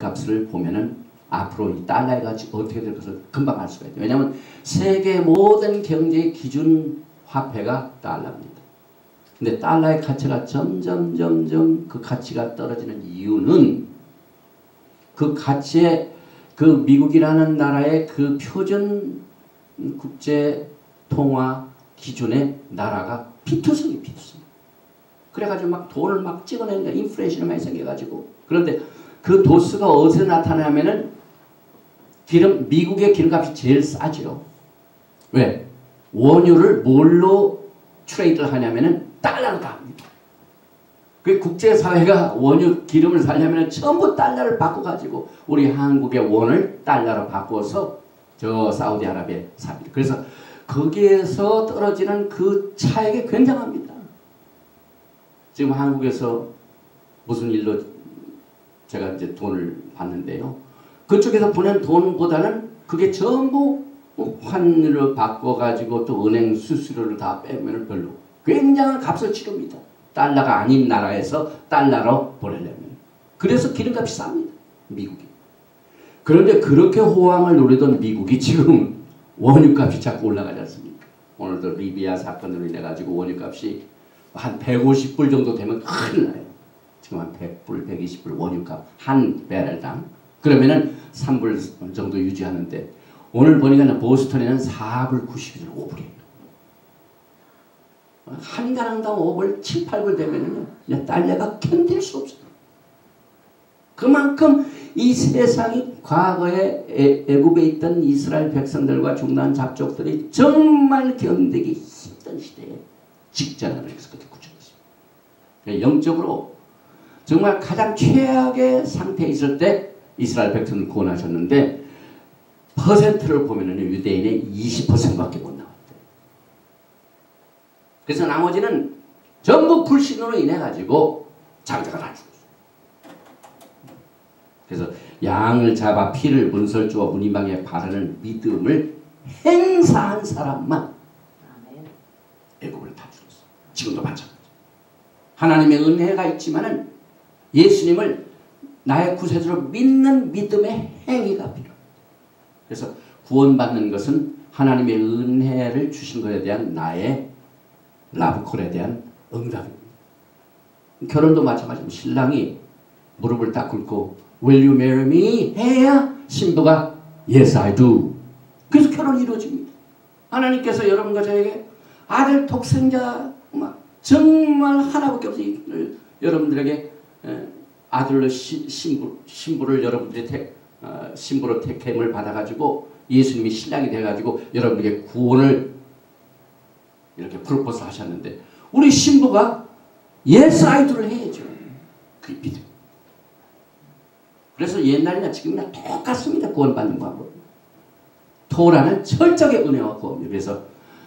값을 보면은 앞으로 이 달러의 가치 어떻게 될 것을 금방 알 수가 있죠. 왜냐하면 세계 모든 경제의 기준 화폐가 달러입니다. 근데 달러의 가치가 점점 그 가치가 떨어지는 이유는 그 가치의 그 미국이라는 나라의 그 표준 국제 통화 기준의 나라가 피투성이. 그래가지고 막 돈을 막 찍어내니까 인플레이션이 많이 생겨가지고. 그런데 그 도수가 어디서 나타나면은 미국의 기름값이 제일 싸죠. 왜? 원유를 뭘로 트레이드를 하냐면은 달러로 다 합니다. 그 국제사회가 원유 기름을 살려면 전부 달러를 바꿔가지고 우리 한국의 원을 달러로 바꿔서 저 사우디아라비아에 삽니다. 그래서 거기에서 떨어지는 그 차액이 굉장합니다. 지금 한국에서 무슨 일로 제가 이제 돈을 받는데요. 그쪽에서 보낸 돈보다는 그게 전부 환율로 바꿔가지고 또 은행 수수료를 다 빼면 별로 굉장한 값을 치릅니다. 달러가 아닌 나라에서 달러로 보내려면. 그래서 기름값이 쌉니다. 미국이. 그런데 그렇게 호황을 누리던 미국이 지금 원유값이 자꾸 올라가지 않습니까? 오늘도 리비아 사건으로 인해 가지고 원유값이 한 150불 정도 되면 큰일 나요. 지금 한 100불, 120불 원유값 한 배럴당. 그러면은 3불 정도 유지하는데 오늘 보니까 보스턴에는 4불 90일 5불이에요. 한 가랑당 5불, 7, 8불 되면은요, 달러가 견딜 수 없어요. 그만큼 이 세상이 과거에 애굽에 있던 이스라엘 백성들과 중난 잡족들이 정말 견디기 힘든 시대에 직전을 해서 그렇게 구축했습니다. 영적으로 정말 가장 최악의 상태에 있을 때 이스라엘 백성을 구원하셨는데 퍼센트를 보면은 유대인의 20%밖에 못 나왔대요. 그래서 나머지는 전부 불신으로 인해 가지고 장자가 다 죽었어요. 그래서 양을 잡아 피를 문설주와 문이방에 바르는 믿음을 행사한 사람만 애굽을 다 죽었어요. 지금도 마찬가지. 하나님의 은혜가 있지만은 예수님을 나의 구세주로 믿는 믿음의 행위가 필요합니다. 그래서 구원받는 것은 하나님의 은혜를 주신 것에 대한 나의 라브콜에 대한 응답입니다. 결혼도 마찬가지입니다. 신랑이 무릎을 딱 꿇고 Will you marry me? 해야 신부가 Yes, I do. 그래서 결혼이 이루어집니다. 하나님께서 여러분과 저에게 아들 독생자 정말 하나밖에 없이 여러분들에게 아들로 신부를 여러분들이 신부로 택함을 받아가지고 예수님이 신랑이 돼가지고 여러분에게 구원을 이렇게 프로포즈 하셨는데 우리 신부가 Yes, I do를 해야죠. 그 믿음. 그래서 옛날이나 지금이나 똑같습니다. 구원받는 방법. 토라는 철저하게 은혜와 구원입니다. 그래서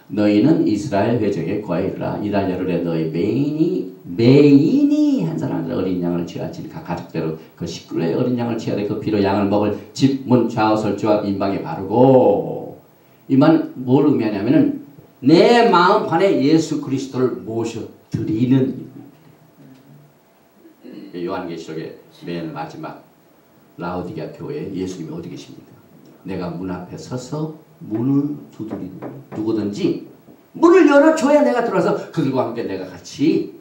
너희는 이스라엘 회중에 거하리라. 이달 열흘에 너희 매인이 한 사람들 어린 양을 취하지 각 가족대로 그 식구의 어린 양을 취하되 그 피로 양을 먹을 집 문 좌우설주와 민방에 바르고. 이 말 뭘 의미하냐면은 내 마음판에 예수 그리스도를 모셔드리는 요한계시록의 맨 마지막 라오디게아 교회에 예수님이 어디 계십니까? 내가 문 앞에 서서 문을 두드리고 누구든지 문을 열어줘야 내가 들어와서 그들과 함께 내가 같이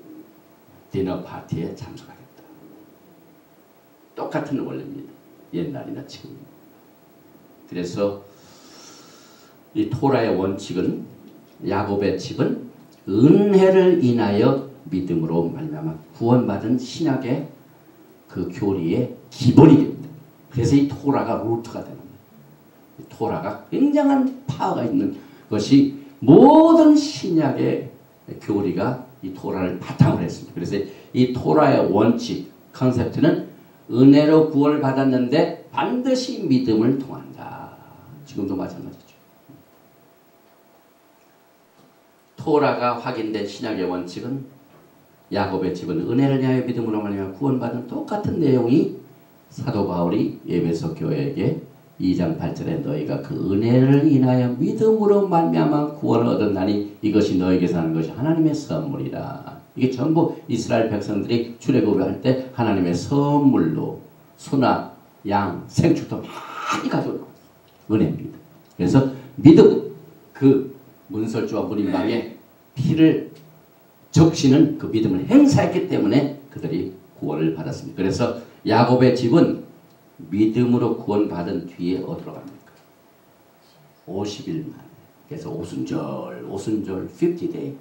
디너 파티에 참석하겠다. 똑같은 원리입니다. 옛날이나 지금. 그래서 이 토라의 원칙은 야곱의 집은 은혜를 인하여 믿음으로 말미암아 구원받은 신약의 그 교리의 기본이 됩니다. 그래서 이 토라가 루트가 되는 거예요. 토라가 굉장한 파워가 있는 것이 모든 신약의 교리가 이 토라를 바탕으로 했습니다. 그래서 이 토라의 원칙, 컨셉트는 은혜로 구원을 받았는데 반드시 믿음을 통한다. 지금도 마찬가지죠. 토라가 확인된 신약의 원칙은 야곱의 집은 은혜를 위하여 믿음으로 말미암아 구원받은 똑같은 내용이 사도 바울이 에베소 교회에게 2장 8절에 너희가 그 은혜를 인하여 믿음으로 말미암아 구원을 얻었나니 이것이 너희에게서 하는 것이 하나님의 선물이라. 이게 전부 이스라엘 백성들이 출애굽을 할 때 하나님의 선물로 수납 양, 생축도 많이 가져오는 은혜입니다. 그래서 믿음, 그 문설주와 문인방에 피를 적시는 그 믿음을 행사했기 때문에 그들이 구원을 받았습니다. 그래서 야곱의 집은 믿음으로 구원받은 뒤에 어디로 갑니까? 50일 만에. 그래서 오순절 50day.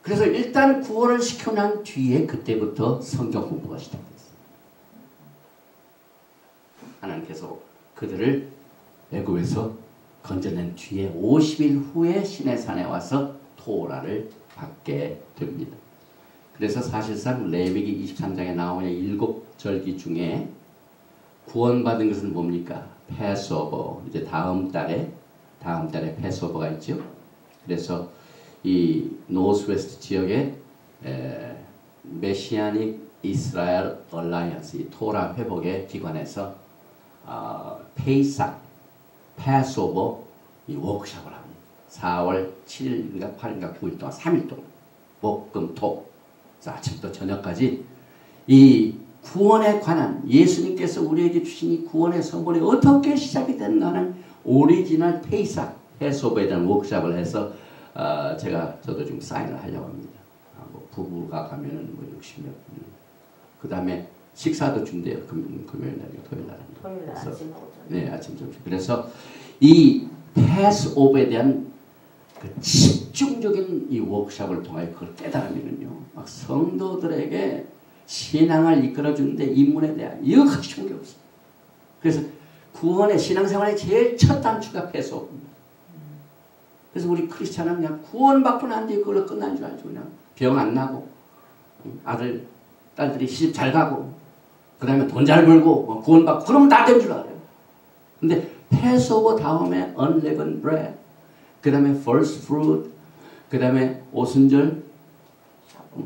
그래서 일단 구원을 시켜난 뒤에 그때부터 성경 공부가 시작됐어요. 하나님께서 그들을 애굽에서 건져낸 뒤에 50일 후에 시내산에 와서 토라를 받게 됩니다. 그래서 사실상 레위기 23장에 나오는 7절기 중에 구원받은 것은 뭡니까? 패스오버. 이제 다음 달에 패스오버가 있죠. 그래서 이 노스웨스트 지역의 메시아닉 이스라엘 얼라이언스, 이 토라 회복의 기관에서 페이삭, 패스오버 이 워크숍을 합니다. 4월 7일인가 8일인가 9일 동안 3일 동안 목, 금, 토 아침부터 저녁까지 이 구원에 관한 예수님께서 우리에게 주신 이 구원의 선물이 어떻게 시작이 됐는가 하는 오리지널 페이삭 패스오버에 대한 워크숍을 해서 저도 지금 사인을 하려고 합니다. 뭐 부부가 가면은 뭐 60몇 분. 그 다음에 식사도 준대요. 금요일 날, 토요일 날. 토요일 날 아침, 네, 아침, 점심. 그래서 이 패스오버에 대한 그 집중적인 이 워크숍을 통하여 그걸 깨달으면요, 막 성도들에게 신앙을 이끌어주는데 인문에 대한 이거 쉬운 게 없어요. 그래서 구원의 신앙생활의 제일 첫 단추가 패스오버입니다. 그래서 우리 크리스찬은 그냥 구원받고 난 뒤에 그걸로 끝난 줄 알죠. 그냥 병 안 나고 아들, 딸들이 시집 잘 가고 그 다음에 돈 잘 벌고 구원받고 그러면 다 된 줄 알아요. 근데 패스오버 다음에 unleavened bread, 그 다음에 first fruit, 그 다음에 오순절,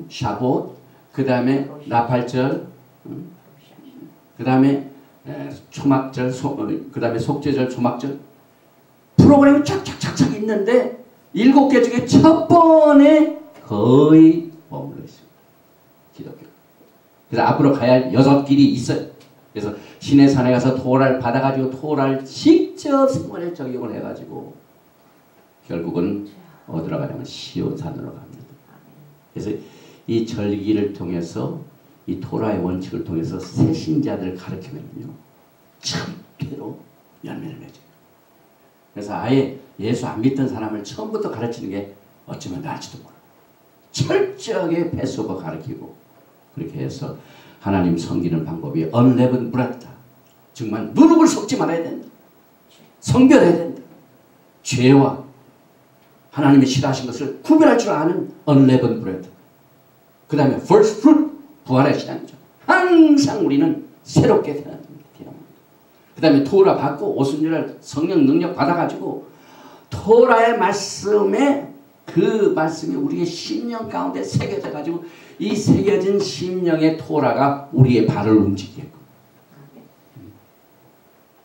샤봇, 그 다음에 나팔절, 그 다음에 초막절, 그 다음에 속죄절, 초막절 프로그램이 착착착착 있는데 7개 중에 첫 번에 거의 머물러 있습니다. 기독교. 그래서 앞으로 가야 할 6길이 있어요. 그래서 시내산에 가서 토라를 받아가지고 토라를 직접 생활에 적용을 해가지고 결국은 어디로 가냐면 시온산으로 갑니다. 그래서 이 절기를 통해서 이 토라의 원칙을 통해서 새 신자들을 가르치면요 절대로 열매를 맺어요. 그래서 아예 예수 안 믿던 사람을 처음부터 가르치는 게 어쩌면 나을지도 몰라요. 철저하게 패스오버 가르치고 그렇게 해서 하나님 섬기는 방법이 unleavened bread, 정말 누룩을 섞지 말아야 된다. 성별해야 된다. 죄와 하나님이 싫어하신 것을 구별할 줄 아는 unleavened bread. 그 다음에 first fruit, 부활의 신앙이죠. 항상 우리는 새롭게 태어납니다. 그 다음에 토라 받고 오순절 성령 능력 받아가지고 토라의 말씀에 그 말씀이 우리의 심령 가운데 새겨져 가지고 이 새겨진 심령의 토라가 우리의 발을 움직이게끔.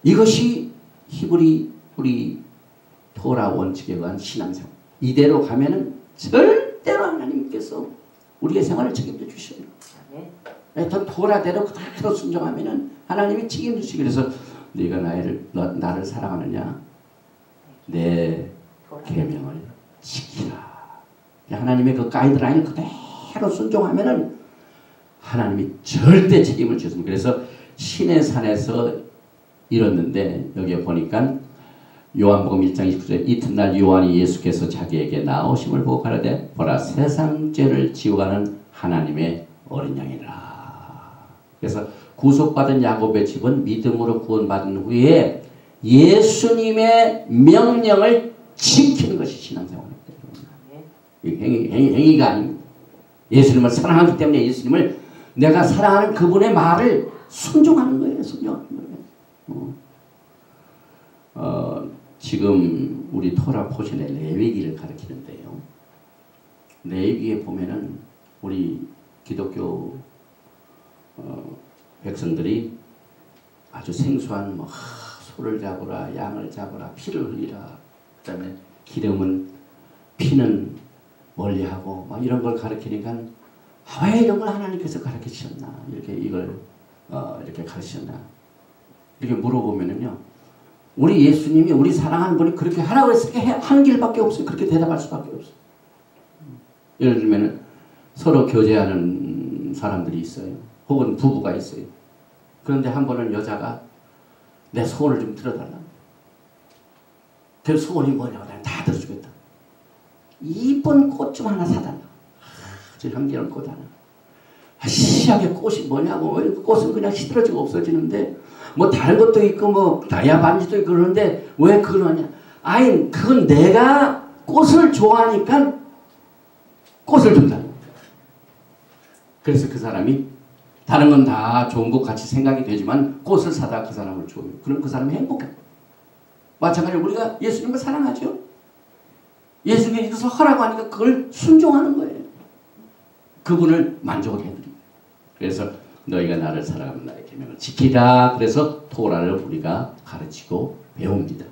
이것이 히브리 우리 토라 원칙에 의한 신앙생활. 이대로 가면은 절대로 하나님께서 우리의 생활을 책임져 주셔요. 어떤 토라대로 그대로 순종하면은 하나님이 책임져 주시기. 그래서 네가 나를 사랑하느냐? 내 계명을 지키라. 하나님의 그 가이드라인을 그대로 순종하면은 하나님이 절대 책임을 지습니다. 그래서 시내산에서 이뤘는데 여기에 보니까 요한복음 1장 29절 이튿날 요한이 예수께서 자기에게 나오심을 보고 가라되 보라 세상 죄를 지워가는 하나님의 어린 양이라. 그래서 구속받은 야곱의 집은 믿음으로 구원받은 후에 예수님의 명령을 지키는 것이 신앙생활입니다. 행위가 아닙니다. 예수님을 사랑하기 때문에 예수님을 내가 사랑하는 그분의 말을 순종하는 거예요. 순종하는 거예요. 지금 우리 토라 포션의 레위기를 가르치는데요. 레위기에 보면은 우리 기독교 백성들이 아주 생소한 뭐 소를 잡으라, 양을 잡으라, 피를 흘리라, 그 다음에 기름은 피는 멀리하고 막 이런 걸 가르치니까 왜 이런 걸 하나님께서 가르치셨나 이렇게 이걸 이렇게 가르치셨나. 이렇게 물어보면은요, 우리 예수님이 우리 사랑하는 분이 그렇게 하라고 했으니까 하는 길밖에 없어요. 그렇게 대답할 수밖에 없어요. 예를 들면 서로 교제하는 사람들이 있어요. 혹은 부부가 있어요. 그런데 한 번은 여자가 내 소원을 좀 들어달라. 그 소원이 뭐냐고 내가 다 들어주겠다. 이쁜 꽃 좀 하나 사달라. 아주 향기로운 꽃 하나. 시하게 꽃이 뭐냐고. 꽃은 그냥 시들어지고 없어지는데 뭐 다른 것도 있고 뭐 다이아 반지도 있고 그러는데 왜 그걸 하냐. 아니 그건 내가 꽃을 좋아하니까 꽃을 준다. 그래서 그 사람이 다른 건 다 좋은 것 같이 생각이 되지만 꽃을 사다 그 사람을 줘요. 그럼 그 사람이 행복해. 마찬가지로 우리가 예수님을 사랑하죠. 예수님께서 하라고 하니까 그걸 순종하는 거예요. 그분을 만족을 해드립니다. 그래서 너희가 나를 사랑하면 나의 계명을 지키라. 그래서 토라를 우리가 가르치고 배웁니다.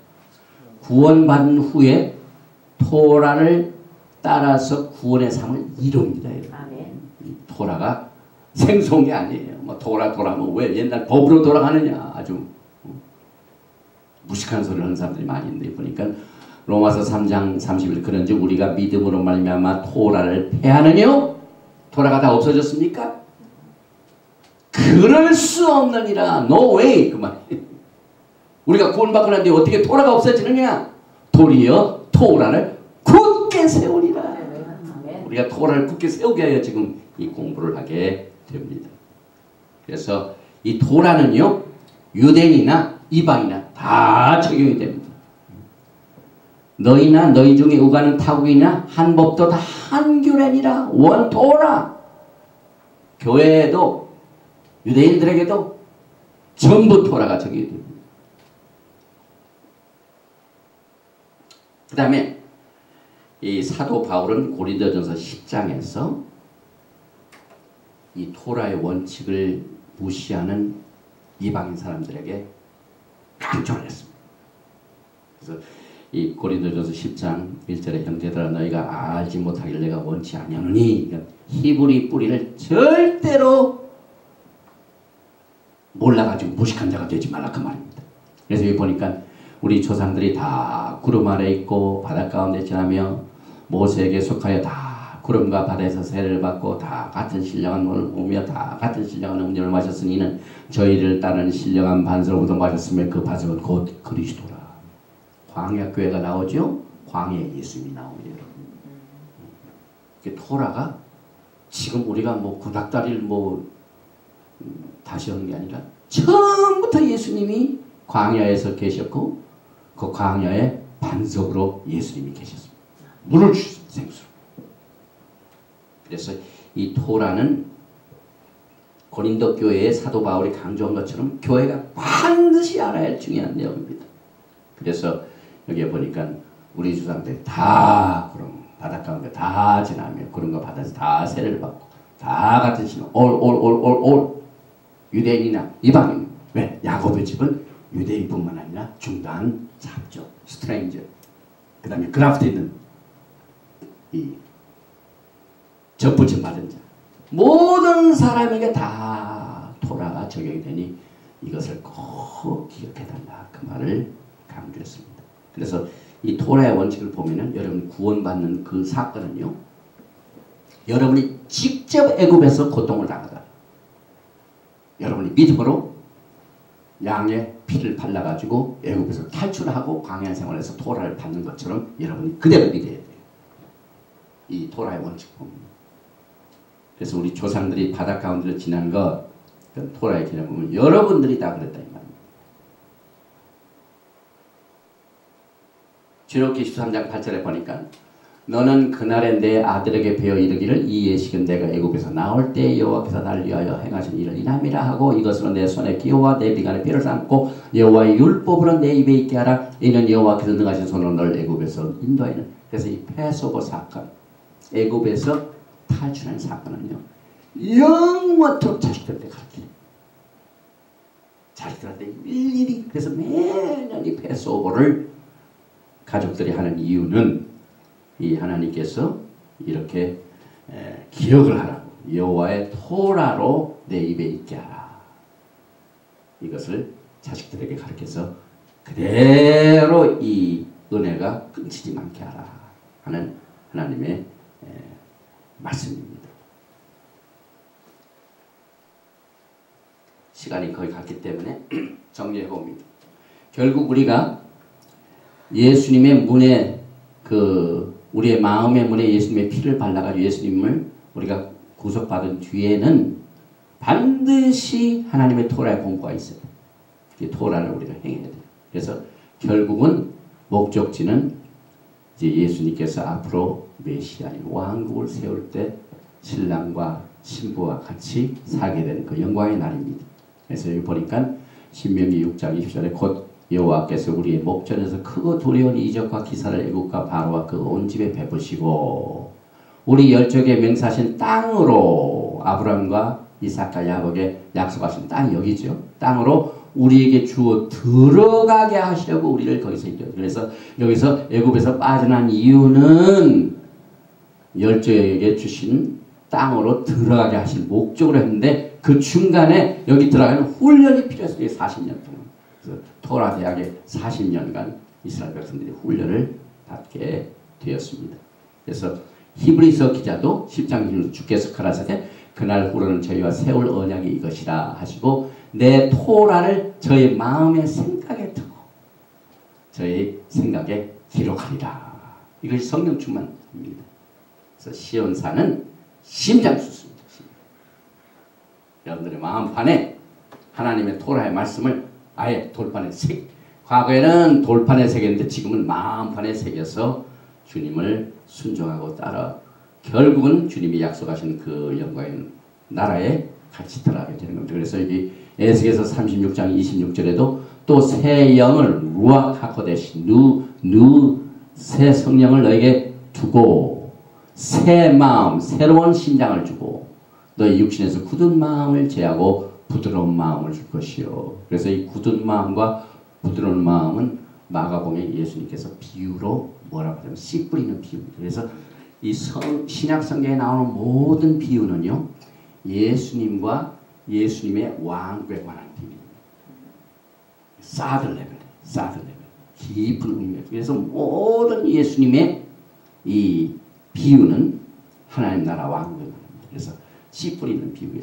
구원받은 후에 토라를 따라서 구원의 삶을 이룹니다. 이 토라가 생소한 게 아니에요. 뭐 돌아가면 왜 옛날 법으로 돌아가느냐. 아주 무식한 소리를 하는 사람들이 많이 있는데 보니까 로마서 3장 30일 그런지 우리가 믿음으로 말미암아 토라를 폐하느뇨? 토라가 다 없어졌습니까? 그럴 수 없느니라. No way. 그 말이에요. 우리가 구원받고 난 뒤에 어떻게 토라가 없어지느냐? 도리어 토라를 굳게 세우리라. 우리가 토라를 굳게 세우게 하여 지금 이 공부를 하게 됩니다. 그래서 이 토라는요, 유대인이나 이방이나 다 적용이 됩니다. 너희나 너희 중에 오가는 타국이나 한 법도 다 한 규례니라. 원 토라. 교회에도 유대인들에게도 전부 토라가 적용이 됩니다. 그 다음에 이 사도 바울은 고린도전서 10장에서 이 토라의 원칙을 무시하는 이방인 사람들에게 강조를 했습니다. 그래서 이 고린도전서 10장 1절에 형제들아 너희가 알지 못하길 내가 원치 아니하노니 히브리 뿌리를 절대로 몰라가지고 무식한 자가 되지 말라 그 말입니다. 그래서 여기 보니까 우리 조상들이 다 구름 아래 있고 바닷 가운데 지나며 모세에게 속하여 다 구름과 바다에서 세례를 받고 다 같은 신령한 물을 보며 다 같은 신령한 음료를 마셨으니 이는 저희를 따르는 신령한 반석으로부터 마셨으며 그 반석은 곧 그리스도라. 광야 교회가 나오죠. 광야에 예수님이 나옵니다. 여러분. 토라가 지금 우리가 뭐 구닥다리를 뭐 다시 하는 게 아니라 처음부터 예수님이 광야에서 계셨고 그 광야의 반석으로 예수님이 계셨습니다. 물을 주셨습니다. 생수로. 그래서 이 토라는 고린도 교회의 사도 바울이 강조한 것처럼 교회가 반드시 알아야 할 중요한 내용입니다. 그래서 여기에 보니까 우리 조상들이 다 그럼 바닷가운데 다 지나며 구름과 바다에서 다 세례를 받고 다 같은 신앙 올 유대인이나 이방인. 왜? 야곱의 집은 유대인뿐만 아니라 중단, 잡죠, 스트레인저, 그 다음에 그라프트 있는 이 접붙임 받은 자 모든 사람에게 다 토라가 적용이 되니 이것을 꼭 기억해달라 그 말을 강조했습니다. 그래서 이 토라의 원칙을 보면은 여러분 구원받는 그 사건은요 여러분이 직접 애굽에서 고통을 당하다 여러분이 믿음으로 양의 피를 발라가지고 애굽에서 탈출하고 광야 생활에서 토라를 받는 것처럼 여러분이 그대로 믿어야 돼요. 이 토라의 원칙 보면. 그래서 우리 조상들이 바다 가운데로 지난 것 토라의 개념 보면 여러분들이 다 그랬다 이 말입니다. 주록기 13장 8절에 보니까 너는 그날에 내 아들에게 배워 이르기를 이 예식은 내가 애굽에서 나올 때 여호와께서 나를 위하여 행하신 일을 인함이라 하고 이것으로 내 손에 기호와 내 비간에 뼈를 삼고 여호와의 율법으로 내 입에 있게 하라. 이는 여호와께서 능하신 손으로 너를 애굽에서 인도하는. 그래서 이 패소버 사건 애굽에서 탈출한 사건은요 영원토록 자식들한테 가르쳐요. 자식들한테 일일이. 그래서 매년 이 패소버를 가족들이 하는 이유는 이 하나님께서 이렇게 기억을 하라고 여호와의 토라로 내 입에 있게 하라. 이것을 자식들에게 가르쳐서 그대로 이 은혜가 끊기지 않게 하라 하는 하나님의 말씀입니다. 시간이 거의 갔기 때문에 정리해 봅니다. 결국 우리가 예수님의 문에 우리의 마음의 문에 예수님의 피를 발라가지고 예수님을 우리가 구속받은 뒤에는 반드시 하나님의 토라의 공부가 있어요. 이 토라를 우리가 행해야 돼요. 그래서 결국은 목적지는 이제 예수님께서 앞으로 메시아인 왕국을 세울 때 신랑과 신부와 같이 살게 되는 그 영광의 날입니다. 그래서 여기 보니까 신명기 6장 20절에 곧 여호와께서 우리의 목전에서 크고 두려운 이적과 기사를 애국과 바로와 그 온 집에 베푸시고 우리 열족에 맹세하신 땅으로 아브라함과 이삭과 야곱에게 약속하신 땅이 여기죠. 땅으로 우리에게 주어 들어가게 하시려고 우리를 거기서 이끌어요. 그래서 여기서 애굽에서 빠져난 이유는 열조에게 주신 땅으로 들어가게 하실 목적으로 했는데 그 중간에 여기 들어가는 훈련이 필요했어요. 40년 동안. 그래서 토라 대학에 40년간 이스라엘 백성들이 훈련을 받게 되었습니다. 그래서 히브리서 기자도 10장 1절에서 주께서 가라사대 그날 후로는 저희와 세울 언약이 이것이라 하시고 내 토라를 저희 마음의 생각에 두고 저희 생각에 기록하리라. 이것이 성령 충만입니다. 그래서 시온산은 심장수수입니다. 여러분들의 마음판에 하나님의 토라의 말씀을 아예 돌판에 과거에는 돌판에 새겼는데 지금은 마음판에 새겨서 주님을 순종하고 따라 결국은 주님이 약속하신 그 영광의 나라에 같이 들어가게 되는 겁니다. 그래서 여기 에스겔서 36장 26절에도 또 새 영을 루ach 하코데시 새 성령을 너에게 두고 새 마음 새로운 심장을 주고 너의 육신에서 굳은 마음을 제하고 부드러운 마음을 줄 것이요. 그래서 이 굳은 마음과 부드러운 마음은 마가복음에 예수님께서 비유로 뭐라고 하냐면 씨 뿌리는 비유입니다. 그래서 이 신약 성경에 나오는 모든 비유는요 예수님과 예수님의 왕국에 관한 비유입니다. 사드 레벨 깊은 의미예요. 그래서 모든 예수님의 이 비유는 하나님 나라 왕국에 관합니다. 그래서 씨 뿌리는 비유에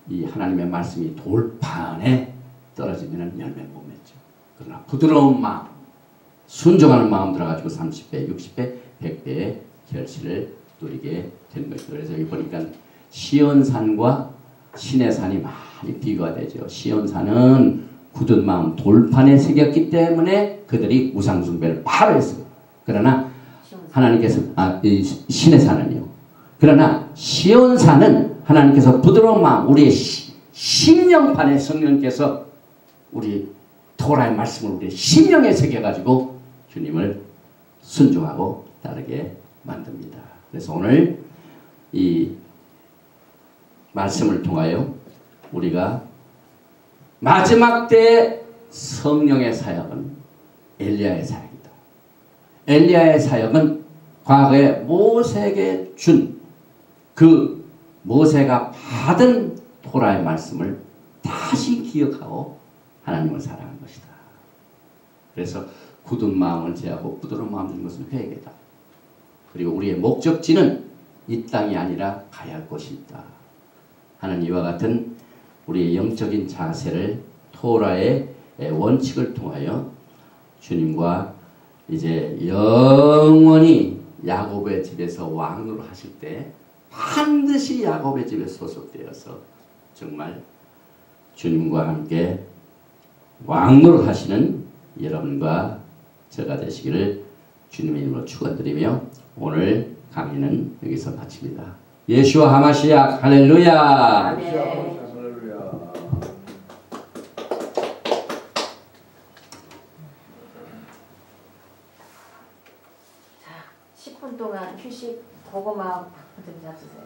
이 하나님의 말씀이 돌판에 떨어지면 열매 못 맺죠. 그러나 부드러운 마음, 순종하는 마음 들어가지고 30배, 60배, 100배의 결실을 누리게 되는 것이죠. 그래서 여기 보니까 시온산과 시내산이 많이 비교가 되죠. 시온산은 굳은 마음 돌판에 새겼기 때문에 그들이 우상숭배를 바로 했어요. 그러나 하나님께서 이 시내산은요. 그러나 시온산은 하나님께서 부드러운 마음 우리의 심령판에 성령께서 우리 토라의 말씀을 우리의 심령에 새겨가지고 주님을 순종하고 따르게 만듭니다. 그래서 오늘 이 말씀을 통하여 우리가 마지막 때 성령의 사역은 엘리야의 사역이다. 엘리야의 사역은 과거에 모세에게 준 그 모세가 받은 토라의 말씀을 다시 기억하고 하나님을 사랑하는 것이다. 그래서 굳은 마음을 제하고 부드러운 마음을 주는 것은 회개다. 그리고 우리의 목적지는 이 땅이 아니라 가야 할 곳이 있다 하는 이와 같은 우리의 영적인 자세를 토라의 원칙을 통하여 주님과 이제 영원히 야곱의 집에서 왕으로 하실 때 반드시 야곱의 집에 소속되어서 정말 주님과 함께 왕으로 하시는 여러분과 제가 되시기를 주님의 이름으로 축원드리며 오늘 강의는 여기서 마칩니다. 예수와 하마시아 할렐루야. 아멘. 자, 10분 동안 휴식 고구마 좀 잡수세요.